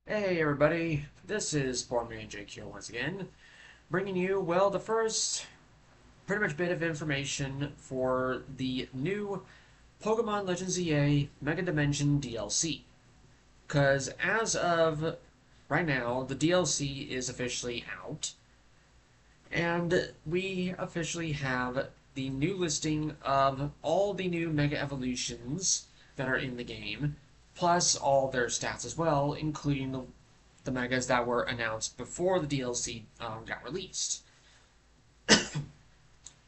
Hey everybody, this is pokemonlegendsza here once again, bringing you, well, the first pretty much bit of information for the new Pokemon Legends ZA Mega Dimension DLC. Because as of right now, the DLC is officially out, and we officially have the new listing of all the new Mega Evolutions that are in the game, plus all their stats as well, including the megas that were announced before the DLC got released.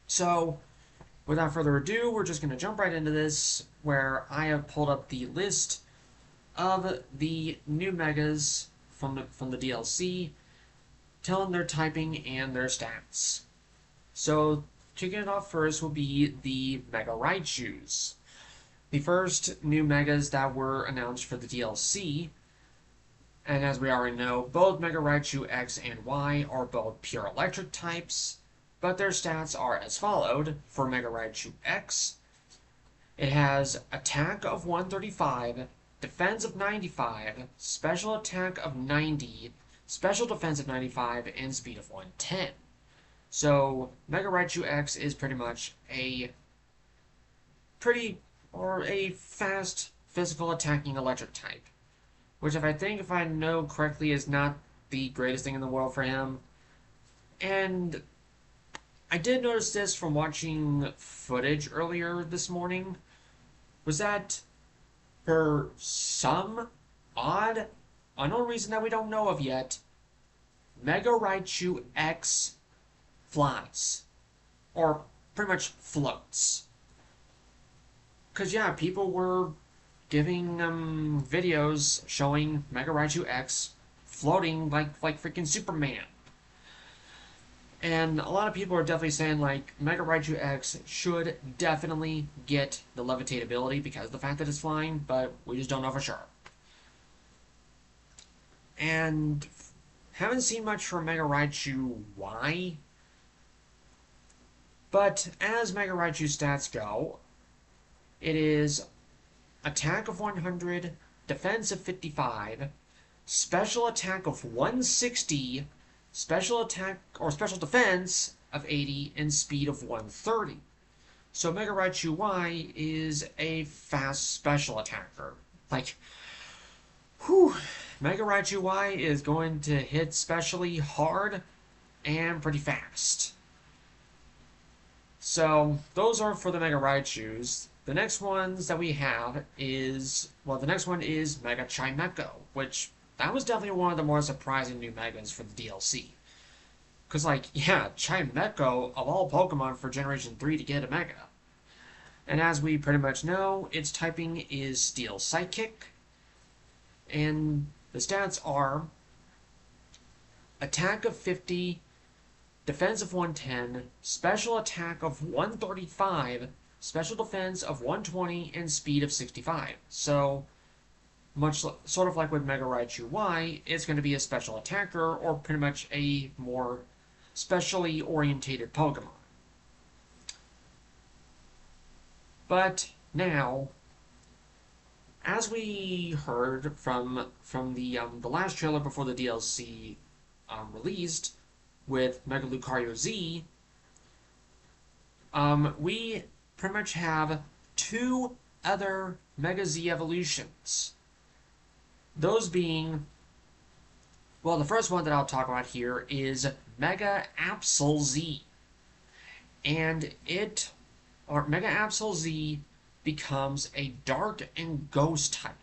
So, without further ado, we're just going to jump right into this, where I have pulled up the list of the new megas from the DLC, telling their typing and their stats. So, kicking it off first will be the Mega Raichus. The first new megas that were announced for the DLC, and as we already know, both Mega Raichu X and Y are both pure electric types, but their stats are as followed. For Mega Raichu X, it has attack of 135, defense of 95, special attack of 90, special defense of 95, and speed of 110. So Mega Raichu X is pretty much a fast physical attacking electric type, which if I know correctly, is not the greatest thing in the world for him. And I did notice this from watching footage earlier this morning, was that for some odd, unknown reason that we don't know of yet, Mega Raichu X flies. Or pretty much floats. Because, yeah, people were giving videos showing Mega Raichu X floating like freaking Superman. And a lot of people are definitely saying like Mega Raichu X should definitely get the levitate ability because of the fact that it's flying, but we just don't know for sure. And haven't seen much from Mega Raichu Y, but as Mega Raichu stats go, it is attack of 100, defense of 55, special attack of 160, special attack or special defense of 80, and speed of 130. So Mega Raichu Y is a fast special attacker. Like, whew, Mega Raichu Y is going to hit specially hard and pretty fast. So those are for the Mega Raichus. The next ones that we have is, well, the next one is Mega Chimecho, which that was definitely one of the more surprising new megas for the DLC. Because, like, yeah, Chimecho, of all Pokemon for Generation 3 to get a Mega. And as we pretty much know, its typing is Steel Psychic. And the stats are attack of 50, defense of 110, special attack of 135, special defense of 120, and speed of 65. So, much sort of like with Mega Raichu Y, it's going to be a special attacker, or pretty much a more specially orientated Pokemon. But now, as we heard from the last trailer before the DLC released with Mega Lucario Z, we pretty much have two other Mega Z evolutions. Those being, well, the first one that I'll talk about here is Mega Absol Z. And Mega Absol Z becomes a dark and ghost type.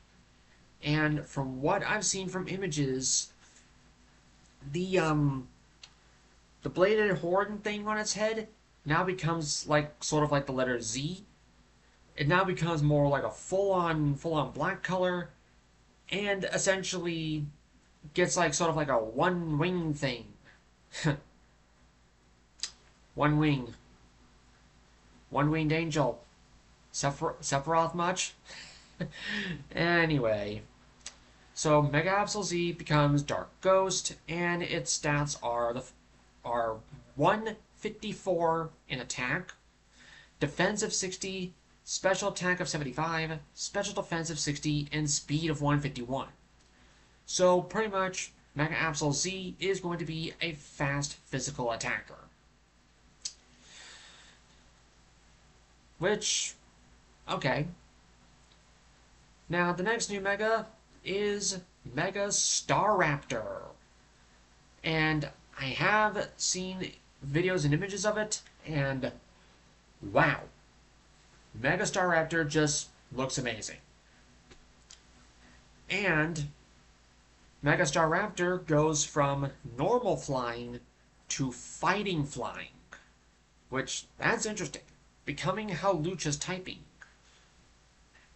And from what I've seen from images, the bladed horn thing on its head now becomes like sort of like the letter Z. It now becomes more like a full-on black color, and essentially gets like sort of like a one wing thing. One wing. One-winged angel. Sephiroth much? Anyway. So Mega Absol Z becomes Dark Ghost, and its stats are 154 in attack, defense of 60, special attack of 75, special defense of 60, and speed of 151. So pretty much, Mega Absol Z is going to be a fast physical attacker. Which, okay. Now the next new Mega is Mega Staraptor. And I have seen videos and images of it, and wow. Mega Staraptor just looks amazing. And Mega Staraptor goes from normal flying to fighting flying, which that's interesting, becoming Hawlucha's typing.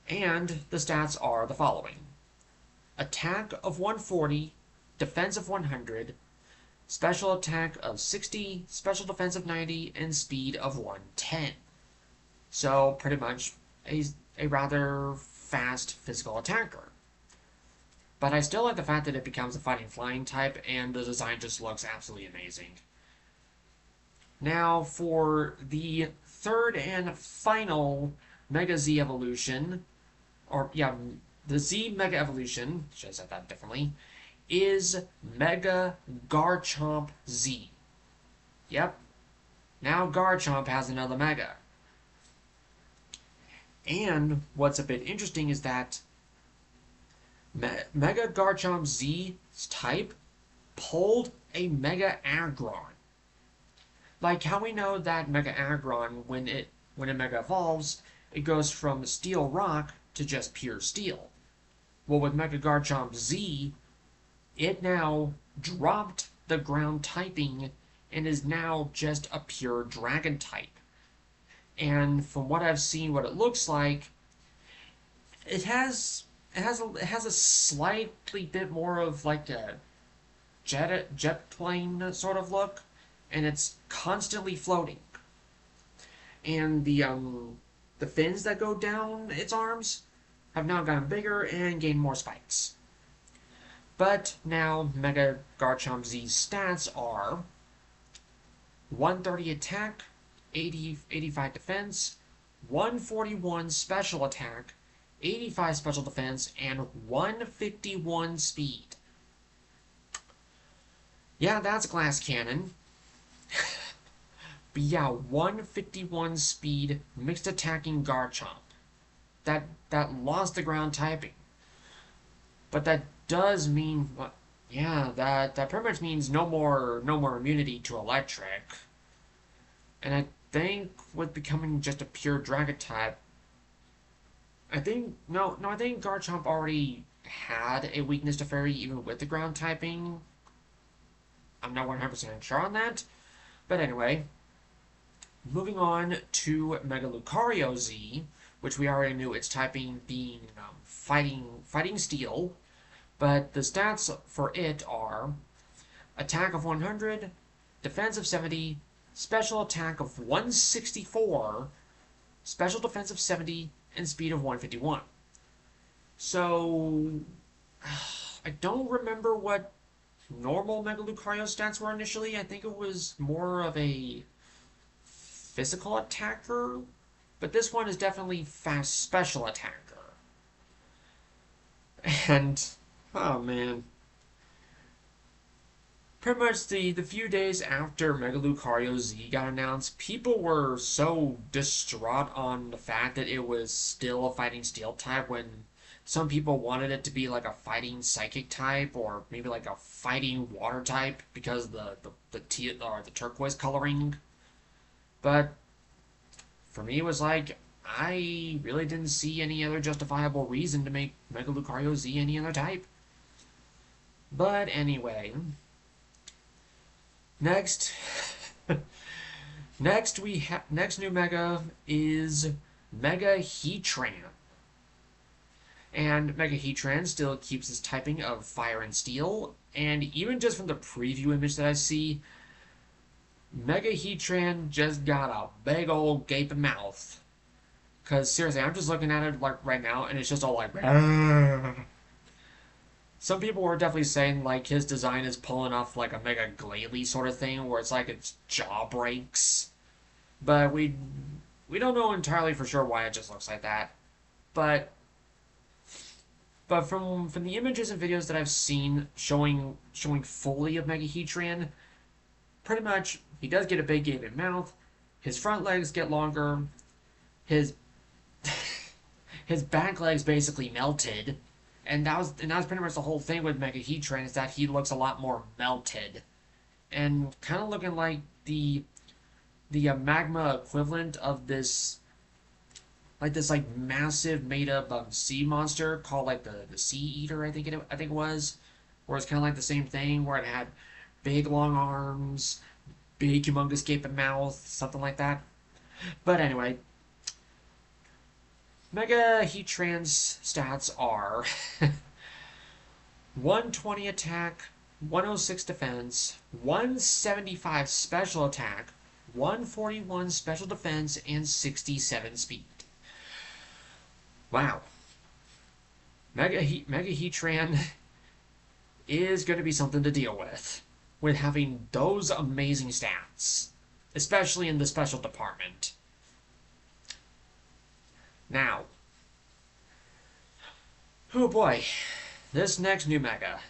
And the stats are the following: attack of 140, defense of 100, special attack of 60, special defense of 90, and speed of 110. So pretty much a rather fast physical attacker. But I still like the fact that it becomes a fighting flying type, and the design just looks absolutely amazing. Now for the third and final Mega Z evolution, or yeah, the Z Mega evolution, should have said that differently, is Mega Garchomp Z. Yep, now Garchomp has another Mega. And what's a bit interesting is that Mega Garchomp Z's type pulled a Mega Aggron. Like how we know that Mega Aggron, when it Mega evolves, it goes from Steel Rock to just pure Steel. Well, with Mega Garchomp Z, it now dropped the ground typing and is now just a pure Dragon type. And from what I've seen, what it looks like, it has a slightly bit more of like a jet plane sort of look, and it's constantly floating. And the fins that go down its arms have now gotten bigger and gained more spikes. But now Mega Garchomp Z's stats are 130 attack, 85 defense, 141 special attack, 85 special defense, and 151 speed. Yeah, that's Glass Cannon. But yeah, 151 speed, mixed attacking Garchomp. That lost the ground typing. But that does mean, what? Yeah, that pretty much means no more immunity to electric. And I think with becoming just a pure Dragon type, I think Garchomp already had a weakness to Fairy even with the ground typing. I'm not 100% sure on that. But anyway, moving on to Mega Lucario Z, which we already knew its typing being fighting Steel. But the stats for it are attack of 100, defense of 70, special attack of 164, special defense of 70, and speed of 151. So, I don't remember what normal Mega Lucario stats were initially. I think it was more of a physical attacker, but this one is definitely fast special attacker. And, oh man. Pretty much the few days after Mega Lucario Z got announced, people were so distraught on the fact that it was still a fighting Steel type when some people wanted it to be like a fighting Psychic type or maybe like a fighting Water type because the turquoise coloring. But for me, it was like, I really didn't see any other justifiable reason to make Mega Lucario Z any other type. But anyway, next new Mega is Mega Heatran. And Mega Heatran still keeps its typing of Fire and Steel, and even just from the preview image that I see, Mega Heatran just got a big old gaping mouth. Cause seriously, I'm just looking at it like right now, and it's just all like. Some people were definitely saying like his design is pulling off like a Mega Glalie sort of thing, where it's like its jaw breaks. But we don't know entirely for sure why it just looks like that. But But from the images and videos that I've seen showing fully of Mega Heatran, pretty much he does get a big gaping mouth. His front legs get longer. His his back legs basically melted, and that was pretty much the whole thing with Mega Heatran, is that he looks a lot more melted, and kind of looking like the magma equivalent of this like massive made up sea monster called like the Sea Eater, I think it was, where it's kind of like the same thing, where it had big long arms, big humongous gaping mouth, something like that. But anyway, Mega Heatran's stats are 120 attack, 106 defense, 175 special attack, 141 special defense, and 67 speed. Wow. Mega Heatran is going to be something to deal with having those amazing stats, especially in the special department. Now, oh boy, this next new Mega,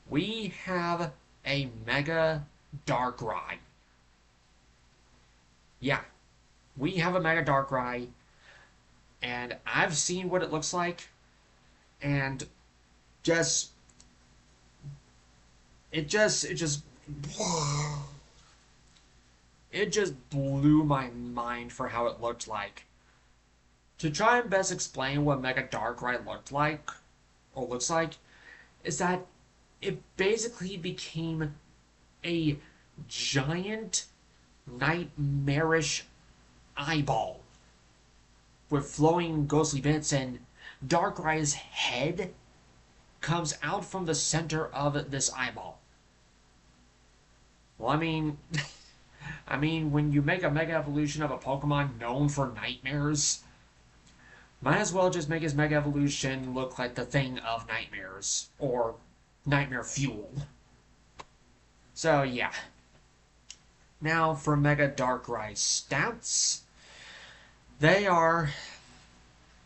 we have a Mega Darkrai. Yeah, we have a Mega Darkrai, and I've seen what it looks like, and just it just blew my mind for how it looked like. To try and best explain what Mega Darkrai looked like, or looks like, is that it basically became a giant, nightmarish eyeball with flowing ghostly bits, and Darkrai's head comes out from the center of this eyeball. Well, I mean, when you make a Mega Evolution of a Pokemon known for nightmares, might as well just make his Mega Evolution look like the thing of nightmares, or nightmare fuel. So, yeah. Now, for Mega Darkrai stats, they are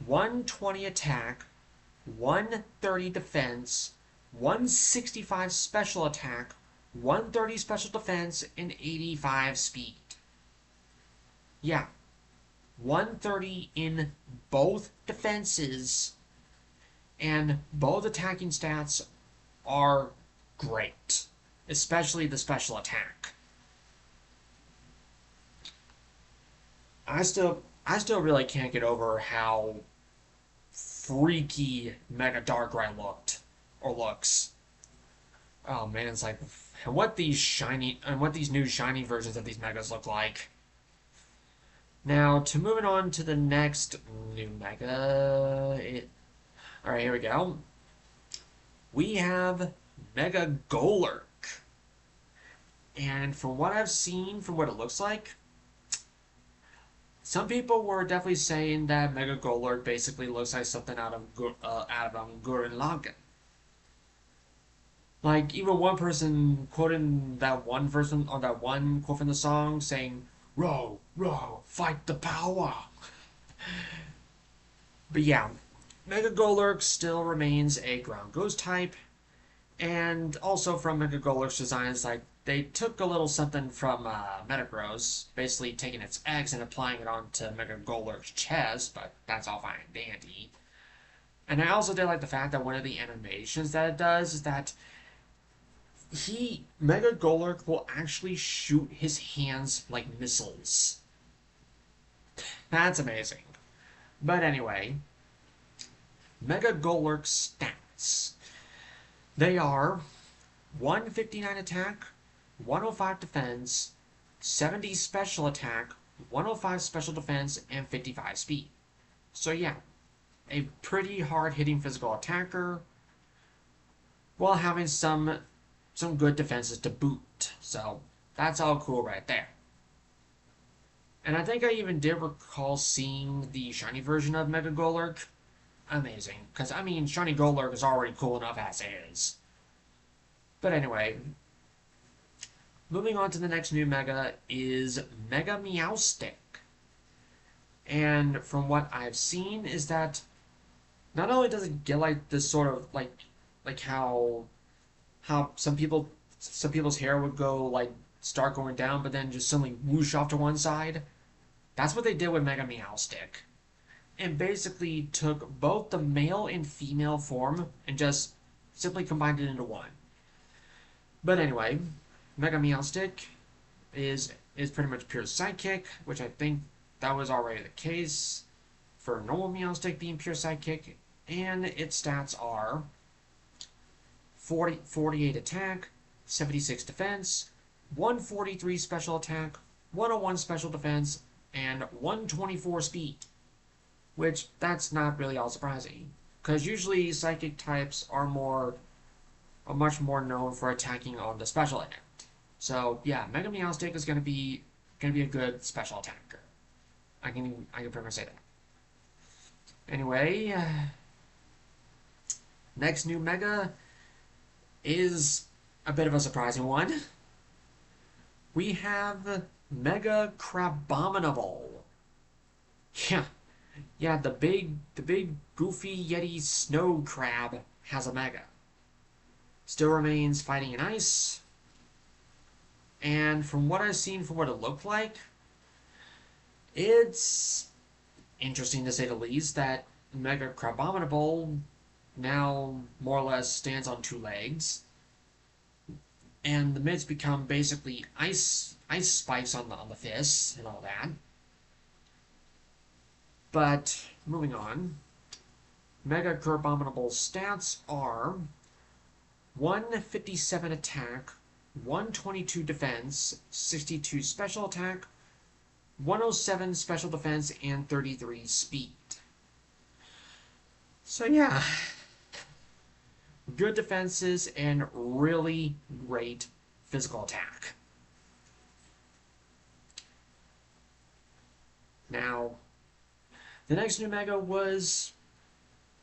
120 attack, 130 defense, 165 special attack, 130 special defense, and 85 speed. Yeah. 130 in both defenses, and both attacking stats are great, especially the special attack. I still really can't get over how freaky Mega Darkrai looks. Oh man, it's like, and what these new shiny versions of these Megas look like. Now, to moving on to the next new Mega, alright, here we go. We have Mega Golurk. And from what I've seen, from what it looks like, some people were definitely saying that Mega Golurk basically looks like something out of Gurren Lagann. Like, even one person quoting that one version, or that one quote from the song, saying, "Row, row, fight the power." But yeah, Mega Golurk still remains a ground ghost type, and also from Mega Golurk's designs, like, they took a little something from Metagross, basically taking its eggs and applying it onto Mega Golurk's chest, but that's all fine and dandy. And I also did like the fact that one of the animations that it does is that Mega Golurk will actually shoot his hands like missiles. That's amazing. But anyway, Mega Golurk stats. They are 159 attack, 105 defense, 70 special attack, 105 special defense, and 55 speed. So yeah, a pretty hard-hitting physical attacker, while having some good defenses to boot. So that's all cool right there. And I think I even did recall seeing the shiny version of Mega Golurk. Amazing. Because, I mean, shiny Golurk is already cool enough as is. But anyway, moving on to the next new Mega is Mega Meowstic. And from what I've seen is that not only does it get like this sort of like how some people's hair would go like start going down, but then just suddenly whoosh off to one side. That's what they did with Mega Meowstic, and basically took both the male and female form and just simply combined it into one. But anyway, Mega Meowstic is pretty much pure Sidekick, which I think that was already the case for normal Meowstic being pure Sidekick, and its stats are 48 attack, 76 defense, 143 special attack, 101 special defense, and 124 speed. Which, that's not really all surprising, because usually psychic types are much more known for attacking on the special attack. So yeah, Mega Meowstic is gonna be a good special attacker. I can pretty much say that. Anyway, next new Mega is a bit of a surprising one. We have Mega Crabominable. Yeah, yeah, the big goofy Yeti snow crab has a Mega. Still remains fighting in ice. And from what I've seen, from what it looked like, it's interesting to say the least that Mega Crabominable now more or less stands on two legs, and the mitts become basically ice spikes on the fists and all that. But moving on, Mega Crabominable's stats are 157 attack, 122 defense, 62 special attack, 107 special defense, and 33 speed. So yeah, good defenses and really great physical attack. Now, the next new Mega was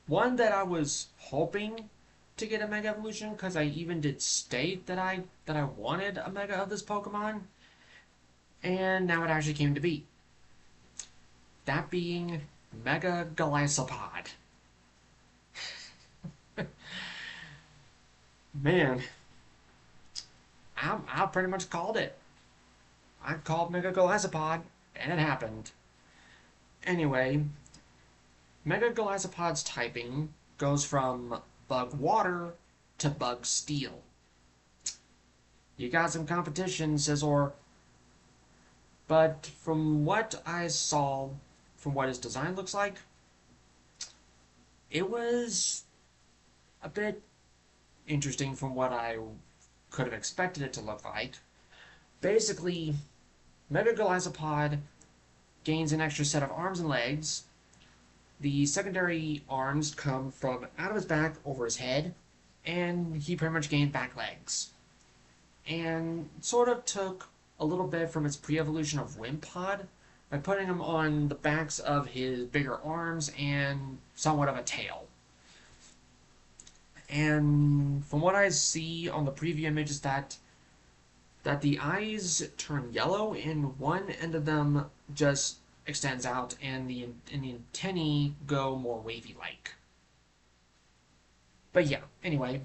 one that I was hoping to get a Mega Evolution, because I even did state that I wanted a Mega of this Pokemon, and now it actually came to be. That being Mega Golisopod. Man, I pretty much called it. I called Mega Golisopod, and it happened. Anyway, Mega Golisopod's typing goes from Bug Water to Bug Steel. You got some competition, Scizor. But from what I saw, from what his design looks like, it was a bit interesting from what I could have expected it to look like. Basically, Mega Golisopod gains an extra set of arms and legs. The secondary arms come from out of his back over his head, and he pretty much gained back legs. And sort of took a little bit from its pre-evolution of Wimpod by putting him on the backs of his bigger arms and somewhat of a tail. And from what I see on the preview image is that the eyes turn yellow and one end of them just extends out, and the antennae go more wavy-like. But yeah, anyway,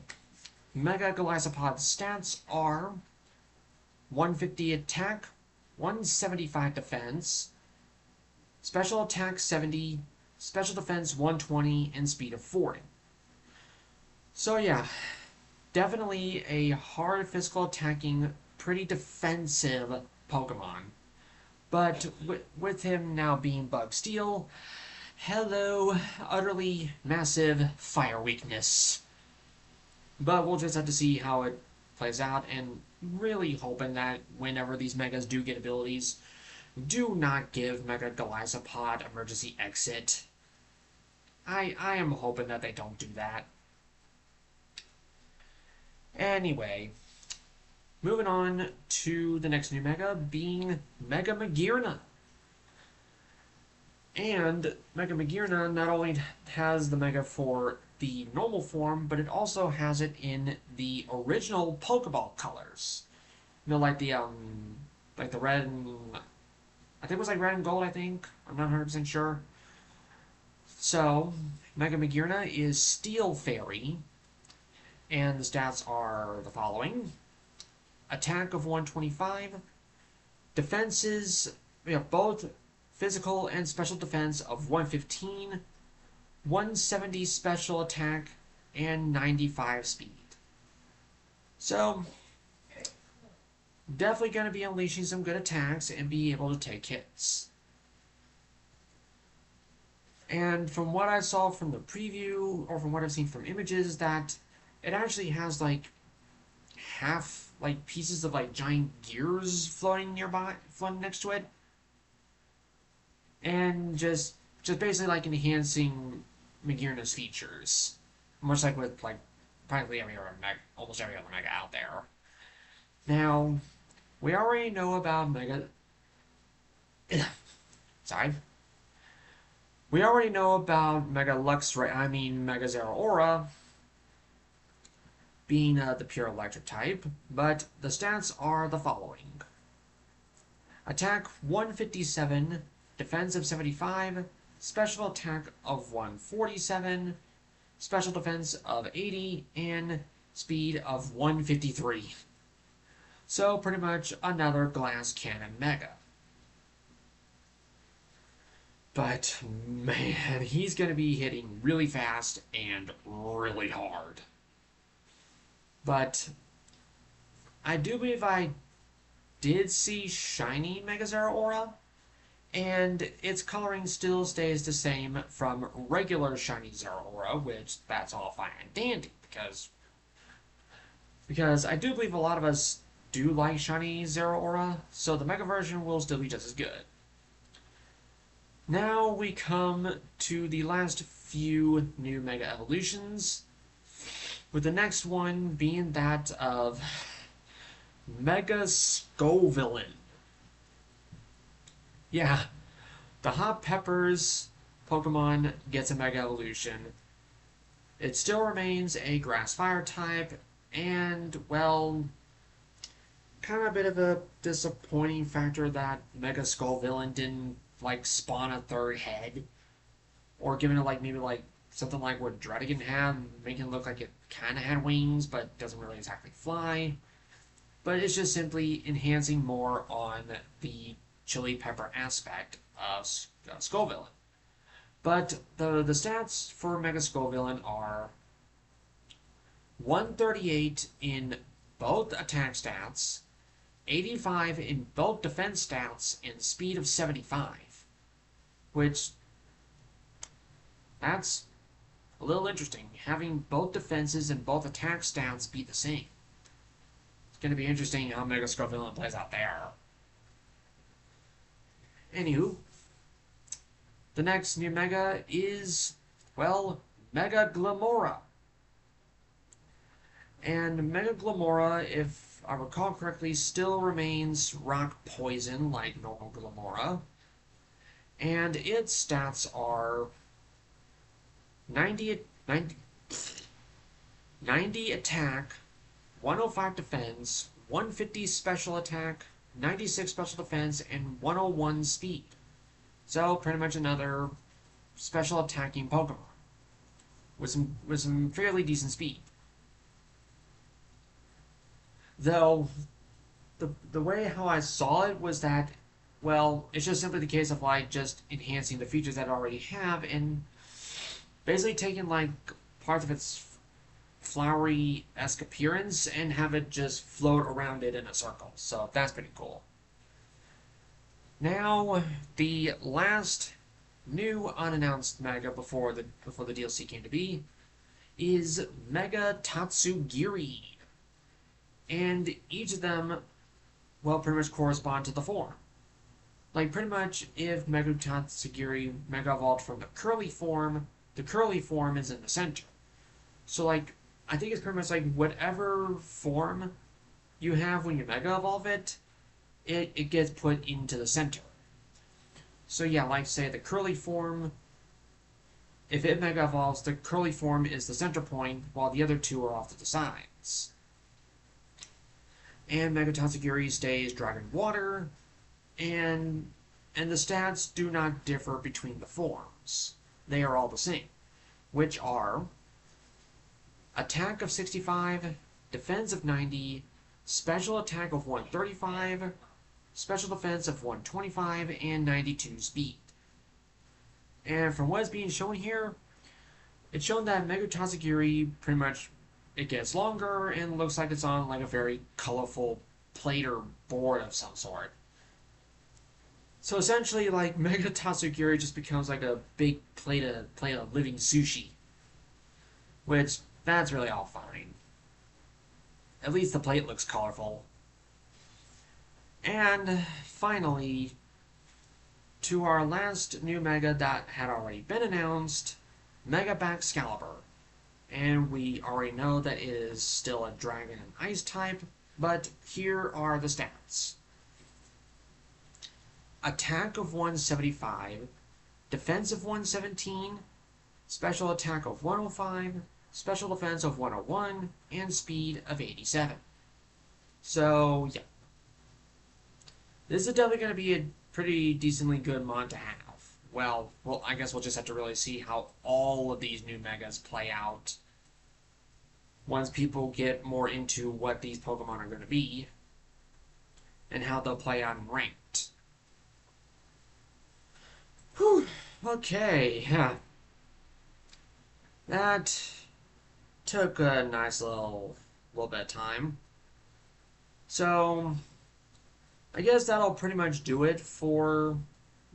Mega Golisopod's stats are 150 attack, 175 defense, special attack 70, special defense 120, and speed of 40. So yeah, definitely a hard physical attacking, pretty defensive Pokemon. But with him now being Bug Steel, hello, utterly massive fire weakness. But we'll just have to see how it plays out, and really hoping that whenever these Megas do get abilities, do not give Mega Golisopod emergency exit. I am hoping that they don't do that. Anyway, moving on to the next new Mega, being Mega Magearna. And Mega Magearna not only has the Mega for the normal form, but it also has it in the original Pokeball colors. You know, like the red and I think it was like red and gold. I think I'm not 100% sure. So Mega Magearna is Steel Fairy, and the stats are the following. Attack of 125, defenses, we have both physical and special defense of 115, 170 special attack, and 95 speed. So, definitely going to be unleashing some good attacks and be able to take hits. And from what I saw from the preview, or from what I've seen from images, that it actually has like half like pieces of like giant gears floating nearby, floating next to it, and just basically like enhancing Magearna's features, much like with like practically every other mega, almost every other mega out there. Now, we already know about Mega. Sorry. We already know about Mega Lux, right? I mean Mega Zeraora being the pure electric type, but the stats are the following. Attack 157, defense of 75, special attack of 147, special defense of 80, and speed of 153. So pretty much another glass cannon mega. But man, he's going to be hitting really fast and really hard. But I do believe I did see shiny Mega Zeraora, and its coloring still stays the same from regular shiny Zeraora, which that's all fine and dandy, because I do believe a lot of us do like shiny Zeraora, so the Mega version will still be just as good. Now we come to the last few new Mega Evolutions, with the next one being that of Mega Skullvillain. Yeah, the Hot Peppers Pokemon gets a Mega Evolution. It still remains a Grass-Fire type, and, well, kind of a bit of a disappointing factor that Mega Skullvillain didn't, like, spawn a third head, or given it, like, maybe, like, something like what Dredigan had, making it look like it kind of had wings, but doesn't really exactly fly. But it's just simply enhancing more on the chili pepper aspect of Skullvillain. But the stats for Mega Skullvillain are 138 in both attack stats, 85 in both defense stats, and speed of 75. Which, that's a little interesting, having both defenses and both attack stats be the same. It's going to be interesting how Mega Skullvillain plays out there. Anywho, the next new Mega is, well, Mega Glamora. And Mega Glamora, if I recall correctly, still remains rock poison like normal Glamora. And its stats are 90 attack, 105 defense, 150 special attack, 96 special defense, and 101 speed. So pretty much another special attacking Pokemon with some fairly decent speed. Though the way how I saw it was that, well, it's just simply the case of like just enhancing the features that I already have and basically taking like parts of its flowery-esque appearance and have it just float around it in a circle. So that's pretty cool. Now, the last new unannounced Mega before the DLC came to be is Mega Tatsugiri. And each of them, well, pretty much correspond to the form. Like, pretty much, if Mega Tatsugiri Mega Evolved from the curly form is in the center. So, like, I think it's pretty much like whatever form you have when you Mega Evolve it, it gets put into the center. So yeah, like say the curly form, if it Mega Evolves, the curly form is the center point, while the other two are off to the sides. And Mega Tatsugiri stays Dragon Water, and the stats do not differ between the forms. They are all the same. which are attack of 65, defense of 90, special attack of 135, special defense of 125, and 92 speed. And from what is being shown here, it's shown that Mega Tatsugiri pretty much it gets longer and looks like it's on like a very colorful plate or board of some sort. So essentially, like Mega Tatsugiri just becomes like a big plate of living sushi, which that's really all fine. At least the plate looks colorful. And finally, to our last new Mega that had already been announced, Mega Baxcalibur. And we already know that it is still a Dragon and Ice type, but here are the stats. Attack of 175, defense of 117, special attack of 105, special defense of 101, and speed of 87. So, yeah. This is definitely going to be a pretty decently good mod to have. Well, I guess we'll just have to really see how all of these new Megas play out once people get more into what these Pokemon are going to be and how they'll play out in ranked. Whew. Okay, yeah. That took a nice little bit of time. So, I guess that'll pretty much do it for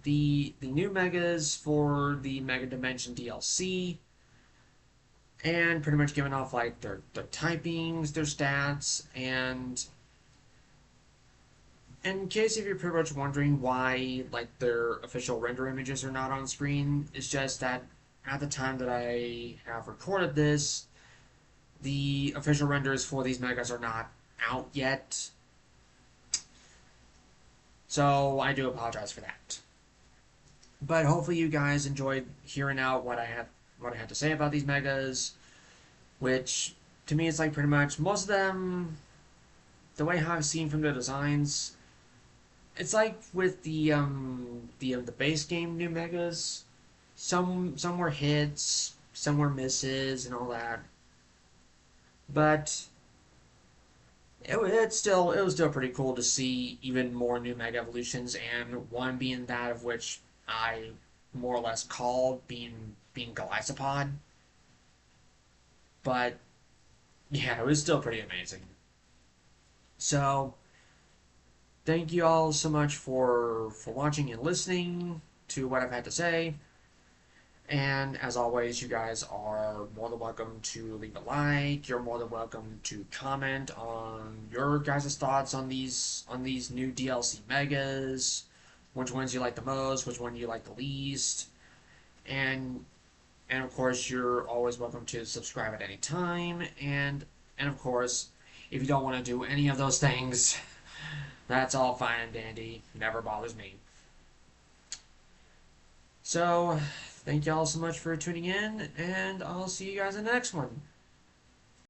the new Megas for the Mega Dimension DLC. And pretty much giving off like their typings, their stats, and in case if you're pretty much wondering why like their official render images are not on screen, it's just that at the time that I have recorded this, the official renders for these Megas are not out yet. So I do apologize for that. But hopefully you guys enjoyed hearing out what I had to say about these Megas, which to me is like pretty much most of them, the way how I've seen from the designs, it's like with the base game new Megas, some were hits, some were misses, and all that. But it was still pretty cool to see even more new Mega evolutions, and one being that of which I more or less called being Golisopod. But yeah, it was still pretty amazing. So thank you all so much for watching and listening to what I've had to say. And as always, you guys are more than welcome to leave a like. You're more than welcome to comment on your guys' thoughts on these new DLC Megas. Which ones you like the most, which one you like the least. And of course, you're always welcome to subscribe at any time. And of course, if you don't want to do any of those things, that's all fine and dandy. Never bothers me. So, thank y'all so much for tuning in, and I'll see you guys in the next one.